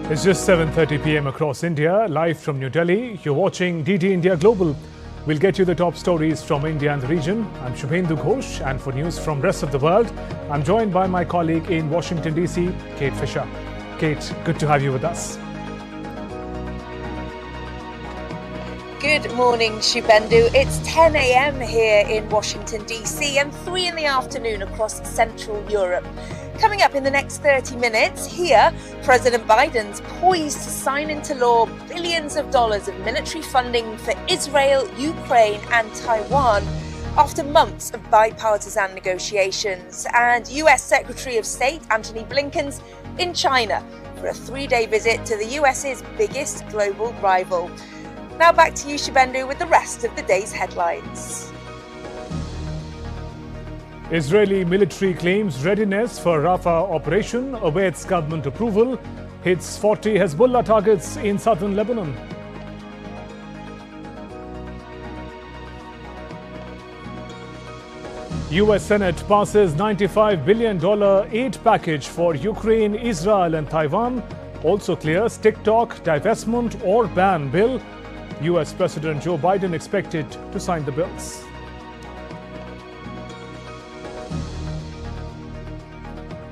It's just 7:30 p.m. across India, live from New Delhi. You're watching DD India Global. We'll get you the top stories from India and the region. I'm Shubhendu Ghosh, and for news from rest of the world, I'm joined by my colleague in Washington, D.C., Kate Fisher. Kate, good to have you with us. Good morning, Shubhendu. It's 10 a.m. here in Washington, D.C. and 3 in the afternoon across Central Europe. Coming up in the next 30 minutes, here, President Biden's poised to sign into law billions of dollars of military funding for Israel, Ukraine and Taiwan after months of bipartisan negotiations. And US Secretary of State Antony Blinken's in China for a 3-day visit to the US's biggest global rival. Now back to you, Shubhendu, with the rest of the day's headlines. Israeli military claims readiness for Rafah Operation, awaits government approval, hits 40 Hezbollah targets in southern Lebanon. US Senate passes $95 billion aid package for Ukraine, Israel and Taiwan. Also clears TikTok divestment or ban bill. US President Joe Biden expected to sign the bills.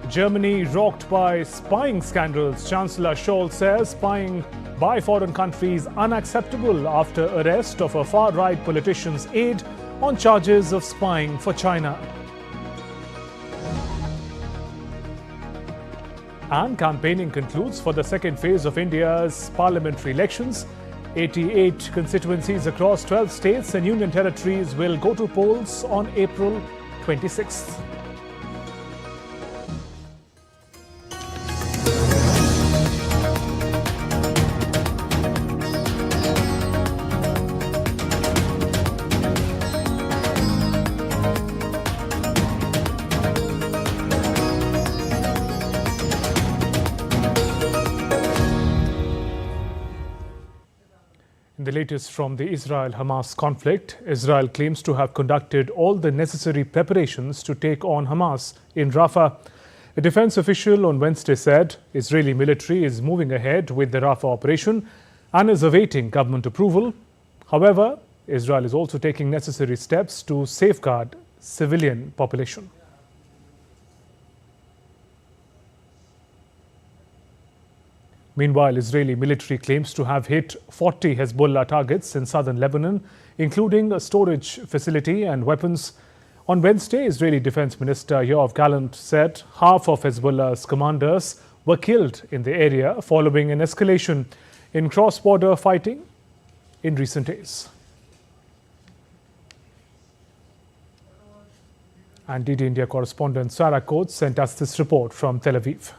Germany rocked by spying scandals. Chancellor Scholz says spying by foreign countries unacceptable after arrest of a far-right politician's aide on charges of spying for China. And campaigning concludes for the second phase of India's parliamentary elections. 88 constituencies across 12 states and union territories will go to polls on April 26th. The latest from the Israel-Hamas conflict. Israel claims to have conducted all the necessary preparations to take on Hamas in Rafah. A defense official on Wednesday said Israeli military is moving ahead with the Rafah operation and is awaiting government approval. However, Israel is also taking necessary steps to safeguard civilian population. Meanwhile, Israeli military claims to have hit 40 Hezbollah targets in southern Lebanon, including a storage facility and weapons. On Wednesday, Israeli Defense Minister Yoav Gallant said half of Hezbollah's commanders were killed in the area following an escalation in cross-border fighting in recent days. And DD India correspondent Sarah Coates sent us this report from Tel Aviv.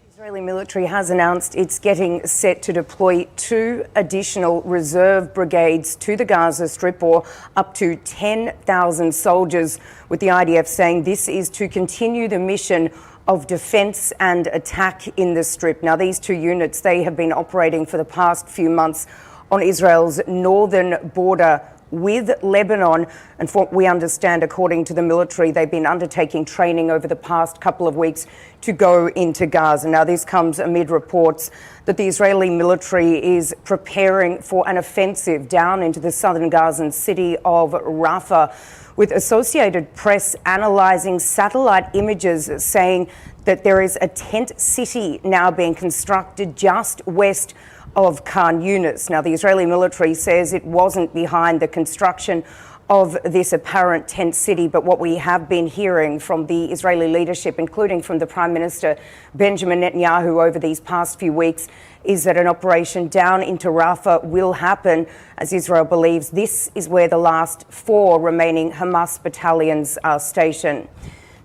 The Israeli military has announced it's getting set to deploy 2 additional reserve brigades to the Gaza Strip, or up to 10,000 soldiers, with the IDF saying this is to continue the mission of defence and attack in the Strip. Now, these 2 units, they have been operating for the past few months on Israel's northern border with Lebanon, and from what we understand, according to the military, they've been undertaking training over the past couple of weeks to go into Gaza. Now, this comes amid reports that the Israeli military is preparing for an offensive down into the southern Gazan city of Rafah, with Associated Press analysing satellite images saying that there is a tent city now being constructed just west of Khan Yunis. Now, the Israeli military says it wasn't behind the construction of this apparent tent city, but what we have been hearing from the Israeli leadership, including from the Prime Minister Benjamin Netanyahu over these past few weeks, is that an operation down into Rafah will happen, as Israel believes this is where the last 4 remaining Hamas battalions are stationed.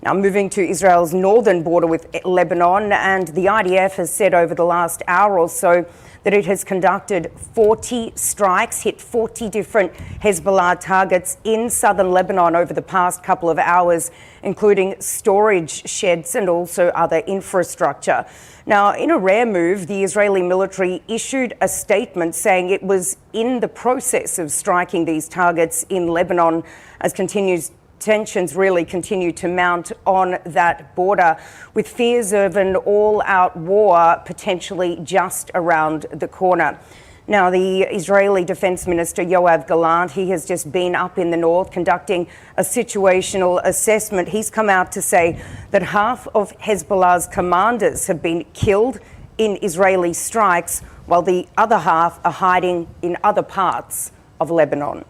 Now, moving to Israel's northern border with Lebanon, and the IDF has said over the last hour or so that it has conducted 40 strikes, hit 40 different Hezbollah targets in southern Lebanon over the past couple of hours, including storage sheds and also other infrastructure. Now, in a rare move, the Israeli military issued a statement saying it was in the process of striking these targets in Lebanon, as continues Tensions really continue to mount on that border, with fears of an all-out war potentially just around the corner. Now, the Israeli Defence Minister Yoav Gallant, he has just been up in the north conducting a situational assessment. He's come out to say that half of Hezbollah's commanders have been killed in Israeli strikes, while the other half are hiding in other parts of Lebanon.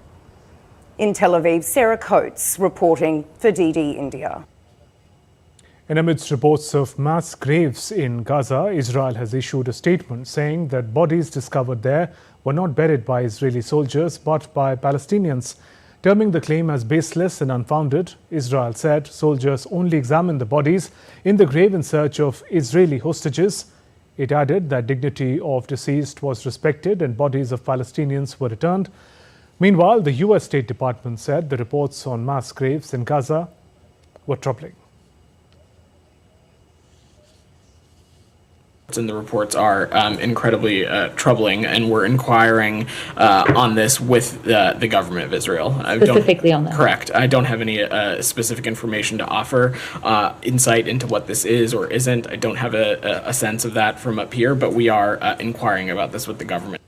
In Tel Aviv, Sarah Coates reporting for DD India. And amidst reports of mass graves in Gaza, Israel has issued a statement saying that bodies discovered there were not buried by Israeli soldiers but by Palestinians. Terming the claim as baseless and unfounded, Israel said soldiers only examined the bodies in the grave in search of Israeli hostages. It added that dignity of deceased was respected and bodies of Palestinians were returned. Meanwhile, the US State Department said the reports on mass graves in Gaza were troubling. And the reports are incredibly troubling, and we're inquiring on this with the government of Israel. Specifically on that? Correct. I don't have any specific information to offer, insight into what this is or isn't. I don't have a sense of that from up here, but we are inquiring about this with the government.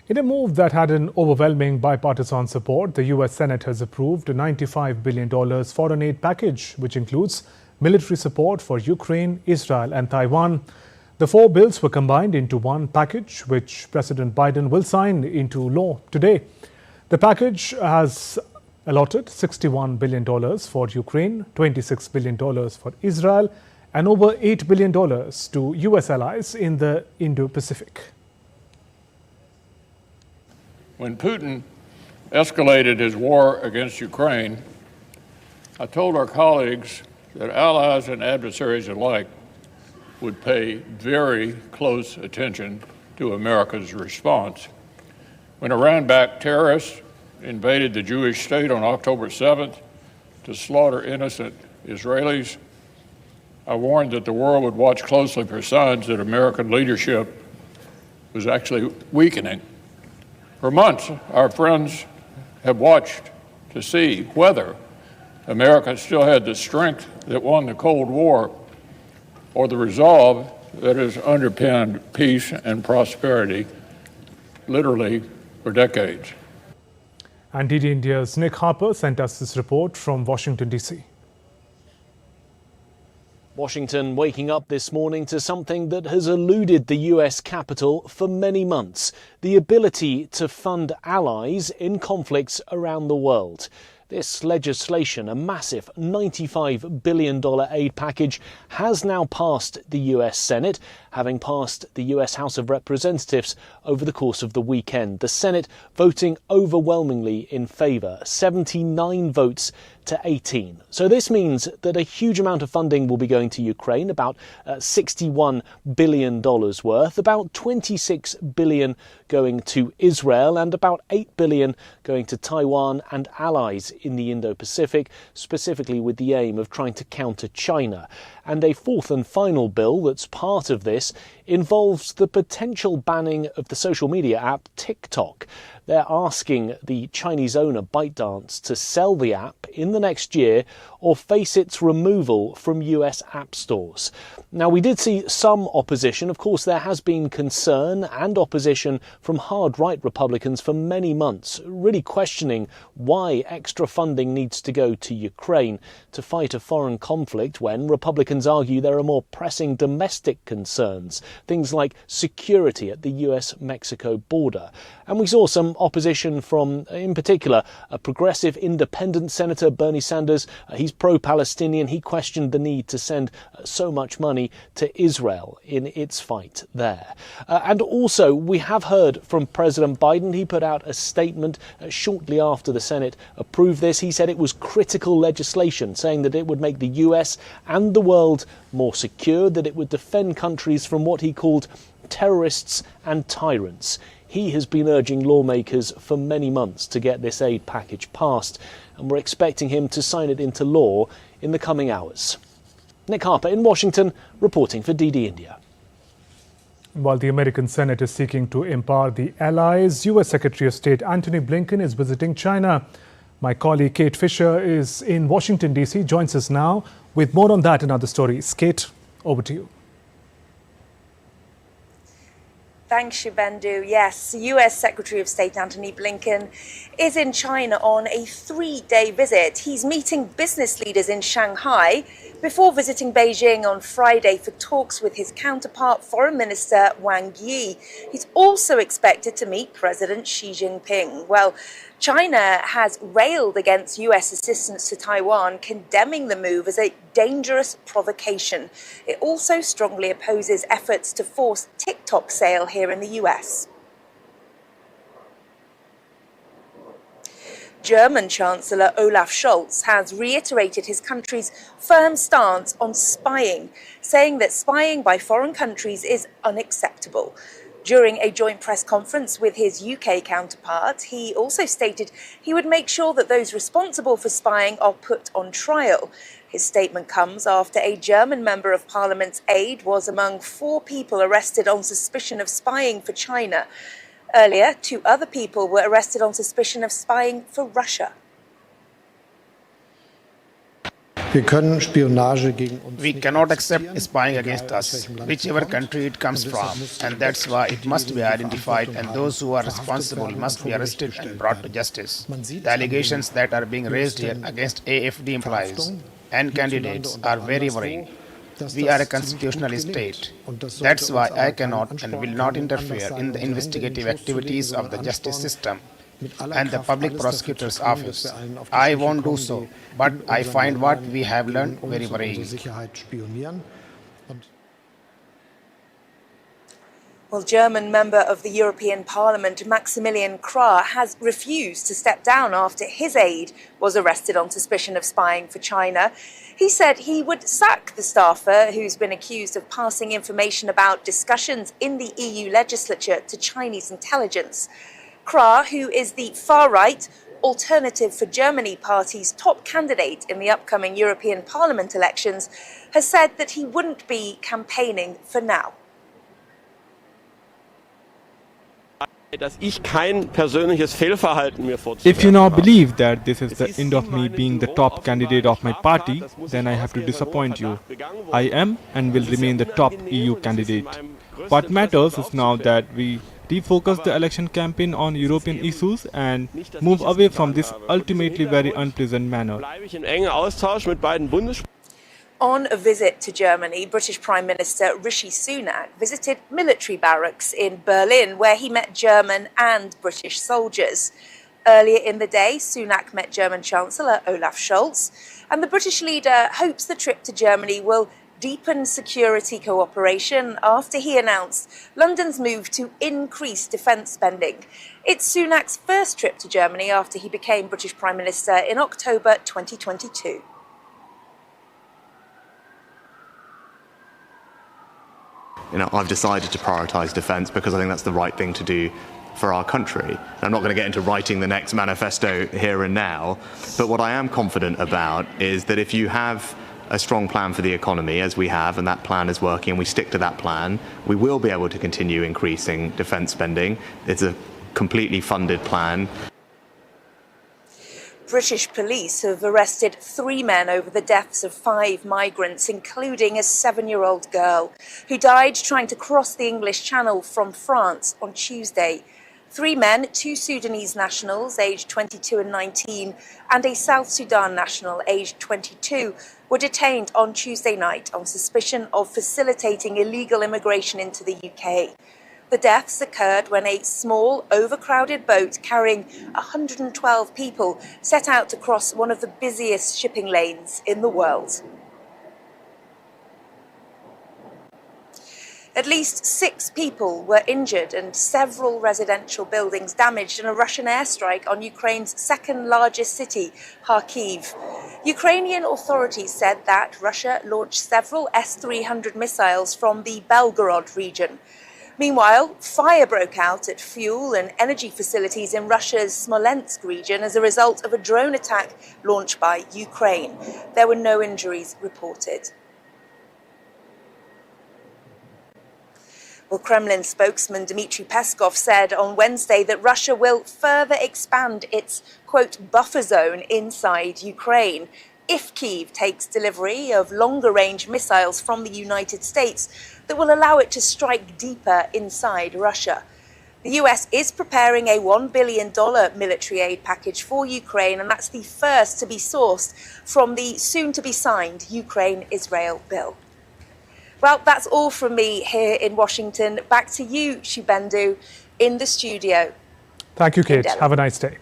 In a move that had an overwhelming bipartisan support, the US Senate has approved a $95 billion foreign aid package, which includes military support for Ukraine, Israel and Taiwan. The four bills were combined into one package, which President Biden will sign into law today. The package has allotted $61 billion for Ukraine, $26 billion for Israel, and over $8 billion to US allies in the Indo-Pacific. When Putin escalated his war against Ukraine, I told our colleagues that allies and adversaries alike would pay very close attention to America's response. When Iran-backed terrorists invaded the Jewish state on October 7th to slaughter innocent Israelis, I warned that the world would watch closely for signs that American leadership was actually weakening. For months, our friends have watched to see whether America still had the strength that won the Cold War or the resolve that has underpinned peace and prosperity literally for decades. And DD India's Nick Harper sent us this report from Washington, D.C. Washington waking up this morning to something that has eluded the US Capitol for many months: the ability to fund allies in conflicts around the world. This legislation, a massive $95 billion aid package, has now passed the US Senate, having passed the US House of Representatives over the course of the weekend. The Senate voting overwhelmingly in favour, 79 votes to 18. So this means that a huge amount of funding will be going to Ukraine, about $61 billion worth, about $26 billion going to Israel, and about $8 billion going to Taiwan and allies in the Indo-Pacific, specifically with the aim of trying to counter China. And a fourth and final bill that's part of this involves the potential banning of the social media app TikTok. They're asking the Chinese owner ByteDance to sell the app in the next year or face its removal from US app stores. Now, we did see some opposition. Of course, there has been concern and opposition from hard-right Republicans for many months, really questioning why extra funding needs to go to Ukraine to fight a foreign conflict when Republicans argue there are more pressing domestic concerns, things like security at the US-Mexico border. And we saw some opposition from, in particular, a progressive independent Senator Bernie Sanders. He's pro-Palestinian. He questioned the need to send so much money to Israel in its fight there. And also, we have heard from President Biden. He put out a statement shortly after the Senate approved this. He said it was critical legislation, saying that it would make the US and the world more secure, that it would defend countries from what he called terrorists and tyrants. He has been urging lawmakers for many months to get this aid package passed, and we're expecting him to sign it into law in the coming hours. Nick Harper in Washington, reporting for DD India. While the American Senate is seeking to empower the allies, U.S. Secretary of State Antony Blinken is visiting China. My colleague Kate Fisher is in Washington, D.C., joins us now with more on that and other stories. Kate, over to you. Thanks, Shubendu. Yes, US Secretary of State Antony Blinken is in China on a 3-day visit. He's meeting business leaders in Shanghai before visiting Beijing on Friday for talks with his counterpart, Foreign Minister Wang Yi. He's also expected to meet President Xi Jinping. Well, China has railed against US assistance to Taiwan, condemning the move as a dangerous provocation. It also strongly opposes efforts to force TikTok sale here in the US. German Chancellor Olaf Scholz has reiterated his country's firm stance on spying, saying that spying by foreign countries is unacceptable. During a joint press conference with his UK counterpart, he also stated he would make sure that those responsible for spying are put on trial. His statement comes after a German member of Parliament's aide was among 4 people arrested on suspicion of spying for China. Earlier, 2 other people were arrested on suspicion of spying for Russia. We cannot accept spying against us, whichever country it comes from, and that's why it must be identified, and those who are responsible must be arrested and brought to justice. The allegations that are being raised here against AFD employees and candidates are very worrying. We are a constitutional state. That's why I cannot and will not interfere in the investigative activities of the justice system and the public prosecutor's office. I won't do so, but I find what we have learned very worrying. Well, German member of the European Parliament, Maximilian Krah, has refused to step down after his aide was arrested on suspicion of spying for China. He said he would sack the staffer who's been accused of passing information about discussions in the EU legislature to Chinese intelligence. Krah, who is the far-right Alternative for Germany party's top candidate in the upcoming European Parliament elections, has said that he wouldn't be campaigning for now. If you now believe that this is the end of me being the top candidate of my party, then I have to disappoint you. I am and will remain the top EU candidate. What matters is now that we refocus the election campaign on European issues and move away from this ultimately very unpleasant manner. On a visit to Germany, British Prime Minister Rishi Sunak visited military barracks in Berlin, where he met German and British soldiers. Earlier in the day, Sunak met German Chancellor Olaf Scholz, and the British leader hopes the trip to Germany will deepen security cooperation after he announced London's move to increase defence spending. It's Sunak's first trip to Germany after he became British Prime Minister in October 2022. I've decided to prioritise defence because I think that's the right thing to do for our country. And I'm not going to get into writing the next manifesto here and now, but what I am confident about is that if you have a strong plan for the economy, as we have, and that plan is working, and we stick to that plan, we will be able to continue increasing defence spending. It's a completely funded plan. British police have arrested 3 men over the deaths of 5 migrants, including a 7-year-old girl who died trying to cross the English Channel from France on Tuesday. 3 men, 2 Sudanese nationals aged 22 and 19, and a South Sudan national aged 22, were detained on Tuesday night on suspicion of facilitating illegal immigration into the UK. The deaths occurred when a small, overcrowded boat carrying 112 people set out to cross one of the busiest shipping lanes in the world. At least 6 people were injured and several residential buildings damaged in a Russian airstrike on Ukraine's second largest city, Kharkiv. Ukrainian authorities said that Russia launched several S-300 missiles from the Belgorod region. Meanwhile, fire broke out at fuel and energy facilities in Russia's Smolensk region as a result of a drone attack launched by Ukraine. There were no injuries reported. Well, Kremlin spokesman Dmitry Peskov said on Wednesday that Russia will further expand its, quote, buffer zone inside Ukraine if Kyiv takes delivery of longer-range missiles from the United States that will allow it to strike deeper inside Russia. The US is preparing a $1 billion military aid package for Ukraine, and that's the first to be sourced from the soon-to-be-signed Ukraine-Israel bill. Well, that's all from me here in Washington. Back to you, Shubendu, in the studio. Thank you, Kate. Have a nice day.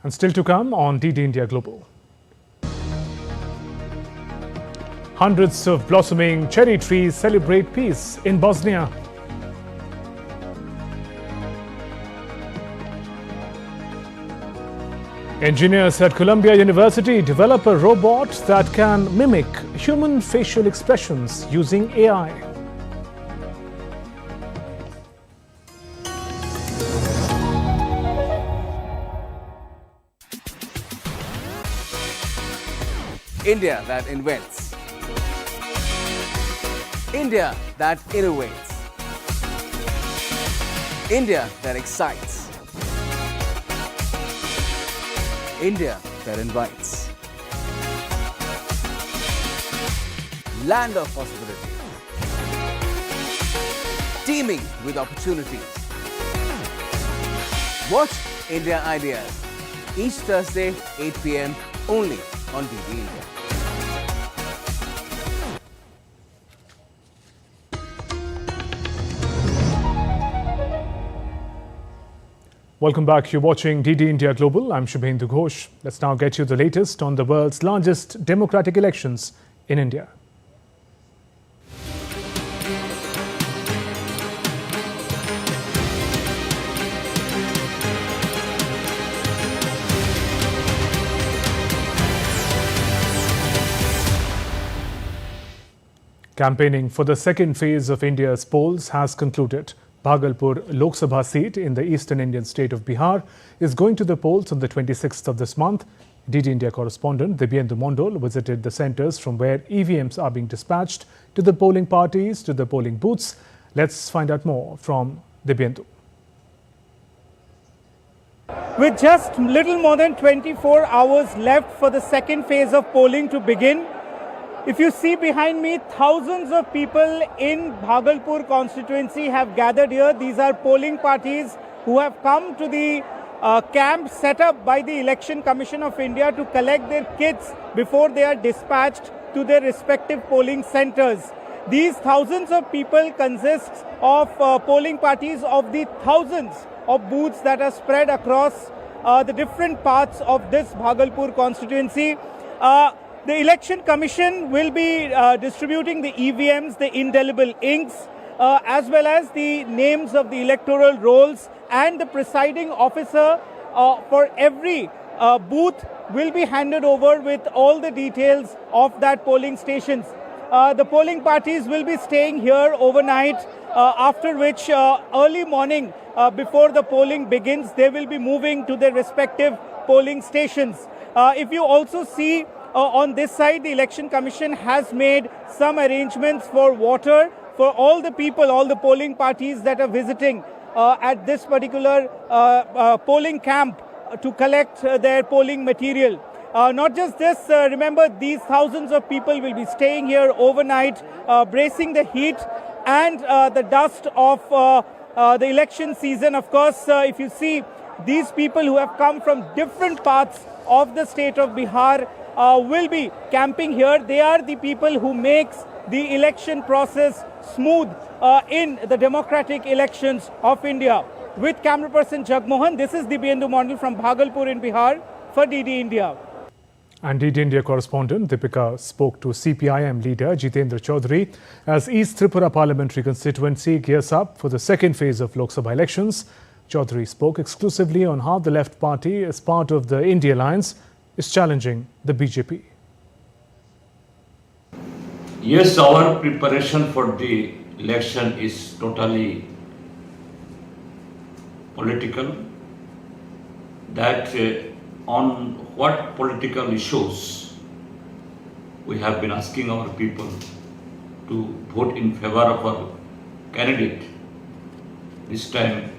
And still to come on DD India Global. Hundreds of blossoming cherry trees celebrate peace in Bosnia. Engineers at Columbia University develop a robot that can mimic human facial expressions using AI. India that invents. India that innovates. India that excites. India that invites. Land of possibilities. Teeming with opportunities. Watch India Ideas each Thursday, 8 p.m. only on DD India. Welcome back. You're watching DD India Global. I'm Shubhendu Ghosh. Let's now get you the latest on the world's largest democratic elections in India. Campaigning for the second phase of India's polls has concluded. Bhagalpur Lok Sabha seat in the eastern Indian state of Bihar is going to the polls on the 26th of this month. DD India correspondent Dibyendu Mondol visited the centres from where EVMs are being dispatched to the polling parties to the polling booths. Let's find out more from Dibyendu. With just little more than 24 hours left for the second phase of polling to begin, if you see behind me, thousands of people in Bhagalpur constituency have gathered here. These are polling parties who have come to the camp set up by the Election Commission of India to collect their kits before they are dispatched to their respective polling centres. These thousands of people consist of polling parties of the thousands of booths that are spread across the different parts of this Bhagalpur constituency. The Election Commission will be distributing the EVMs, the indelible inks, as well as the names of the electoral rolls, and the presiding officer for every booth will be handed over with all the details of that polling stations. The polling parties will be staying here overnight, after which early morning before the polling begins, they will be moving to their respective polling stations. If you also see on this side, the Election Commission has made some arrangements for water for all the people, all the polling parties that are visiting at this particular polling camp to collect their polling material. Not just this, remember these thousands of people will be staying here overnight, bracing the heat and the dust of the election season. Of course, if you see these people who have come from different parts of the state of Bihar will be camping here. They are the people who makes the election process smooth in the democratic elections of India. With camera person Jagmohan, this is Dibyendu Mondol from Bhagalpur in Bihar for DD India. And DD India correspondent Deepika spoke to CPIM leader Jitendra Chaudhary as East Tripura parliamentary constituency gears up for the second phase of Lok Sabha elections. Chaudhary spoke exclusively on how the left party, as part of the India Alliance, is challenging the BJP. Yes, our preparation for the election is totally political. That on what political issues we have been asking our people to vote in favor of our candidate. This time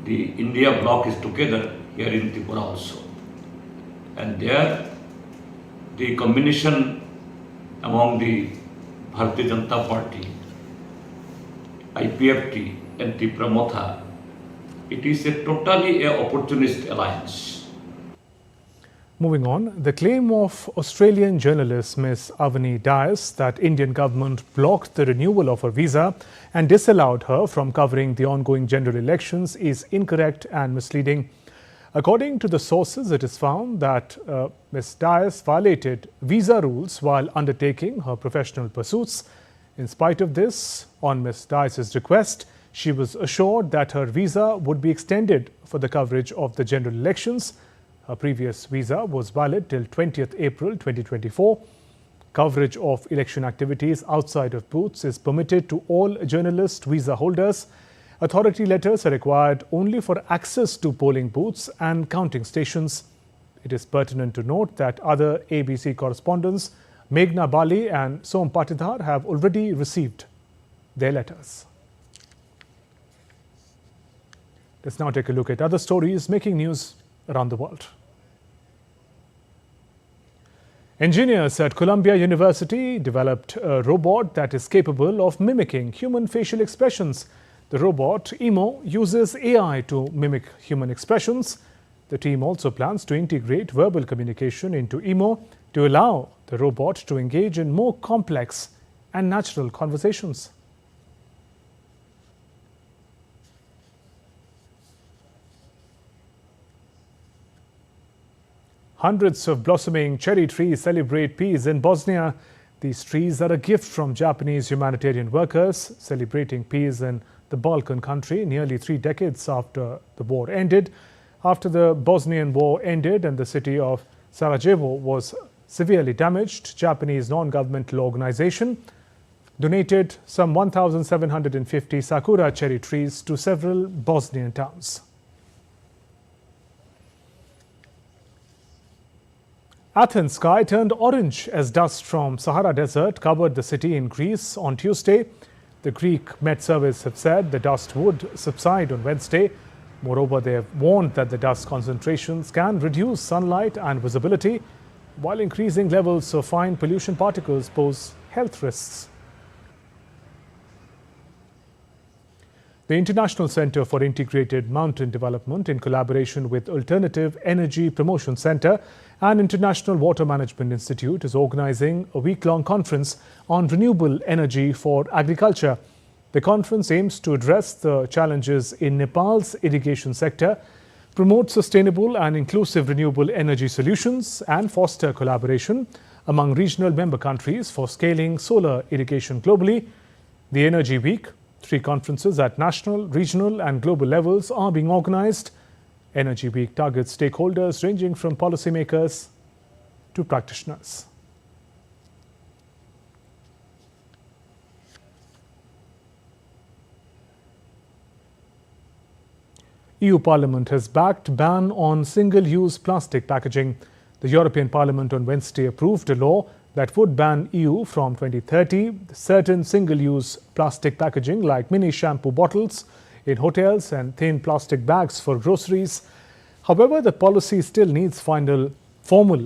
the India bloc is together here in Tripura also. And there the combination among the Bharatiya Janata Party, IPFT and Tripura Motha, it is a totally opportunist alliance. Moving on, the claim of Australian journalist Ms. Avani Dias that Indian government blocked the renewal of her visa and disallowed her from covering the ongoing general elections is incorrect and misleading. According to the sources, it is found that Ms. Dias violated visa rules while undertaking her professional pursuits. In spite of this, on Ms. Dias' request, she was assured that her visa would be extended for the coverage of the general elections. Her previous visa was valid till 20th April 2024. Coverage of election activities outside of booths is permitted to all journalist visa holders. Authority letters are required only for access to polling booths and counting stations. It is pertinent to note that other ABC correspondents, Meghna Bali and Som Patidhar, have already received their letters. Let's now take a look at other stories making news around the world. Engineers at Columbia University developed a robot that is capable of mimicking human facial expressions. The robot, Emo, uses AI to mimic human expressions. The team also plans to integrate verbal communication into Emo to allow the robot to engage in more complex and natural conversations. Hundreds of blossoming cherry trees celebrate peace in Bosnia. These trees are a gift from Japanese humanitarian workers celebrating peace in the Balkan country nearly 3 decades after the war ended. After the Bosnian War ended and the city of Sarajevo was severely damaged, Japanese non-governmental organization donated some 1,750 sakura cherry trees to several Bosnian towns. Athens' sky turned orange as dust from Sahara Desert covered the city in Greece on Tuesday. The Greek Met Service have said the dust would subside on Wednesday. Moreover, they have warned that the dust concentrations can reduce sunlight and visibility, while increasing levels of fine pollution particles pose health risks. The International Center for Integrated Mountain Development, in collaboration with Alternative Energy Promotion Center and International Water Management Institute, is organizing a week-long conference on renewable energy for agriculture. The conference aims to address the challenges in Nepal's irrigation sector, promote sustainable and inclusive renewable energy solutions, and foster collaboration among regional member countries for scaling solar irrigation globally. The Energy Week, 3 conferences at national, regional and global levels are being organized. Energy Week targets stakeholders ranging from policymakers to practitioners. EU Parliament has backed ban on single-use plastic packaging. The European Parliament on Wednesday approved a law that would ban EU from 2030 certain single-use plastic packaging like mini shampoo bottles in hotels and thin plastic bags for groceries. However, the policy still needs formal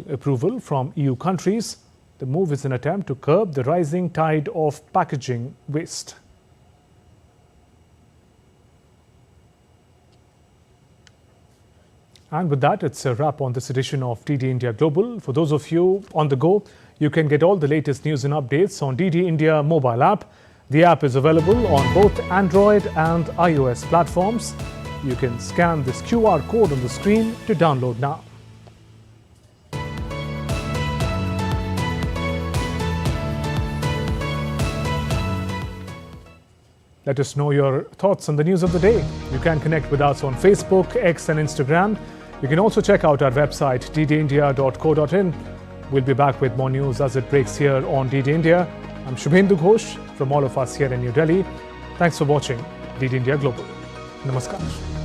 approval from EU countries. The move is an attempt to curb the rising tide of packaging waste. And with that, it's a wrap on this edition of DD India Global. For those of you on the go, you can get all the latest news and updates on DD India mobile app. The app is available on both Android and iOS platforms. You can scan this QR code on the screen to download now. Let us know your thoughts on the news of the day. You can connect with us on Facebook, X and Instagram. You can also check out our website ddindia.co.in. We'll be back with more news as it breaks here on DD India. I'm Shubhendu Ghosh from all of us here in New Delhi. Thanks for watching DD India Global. Namaskar.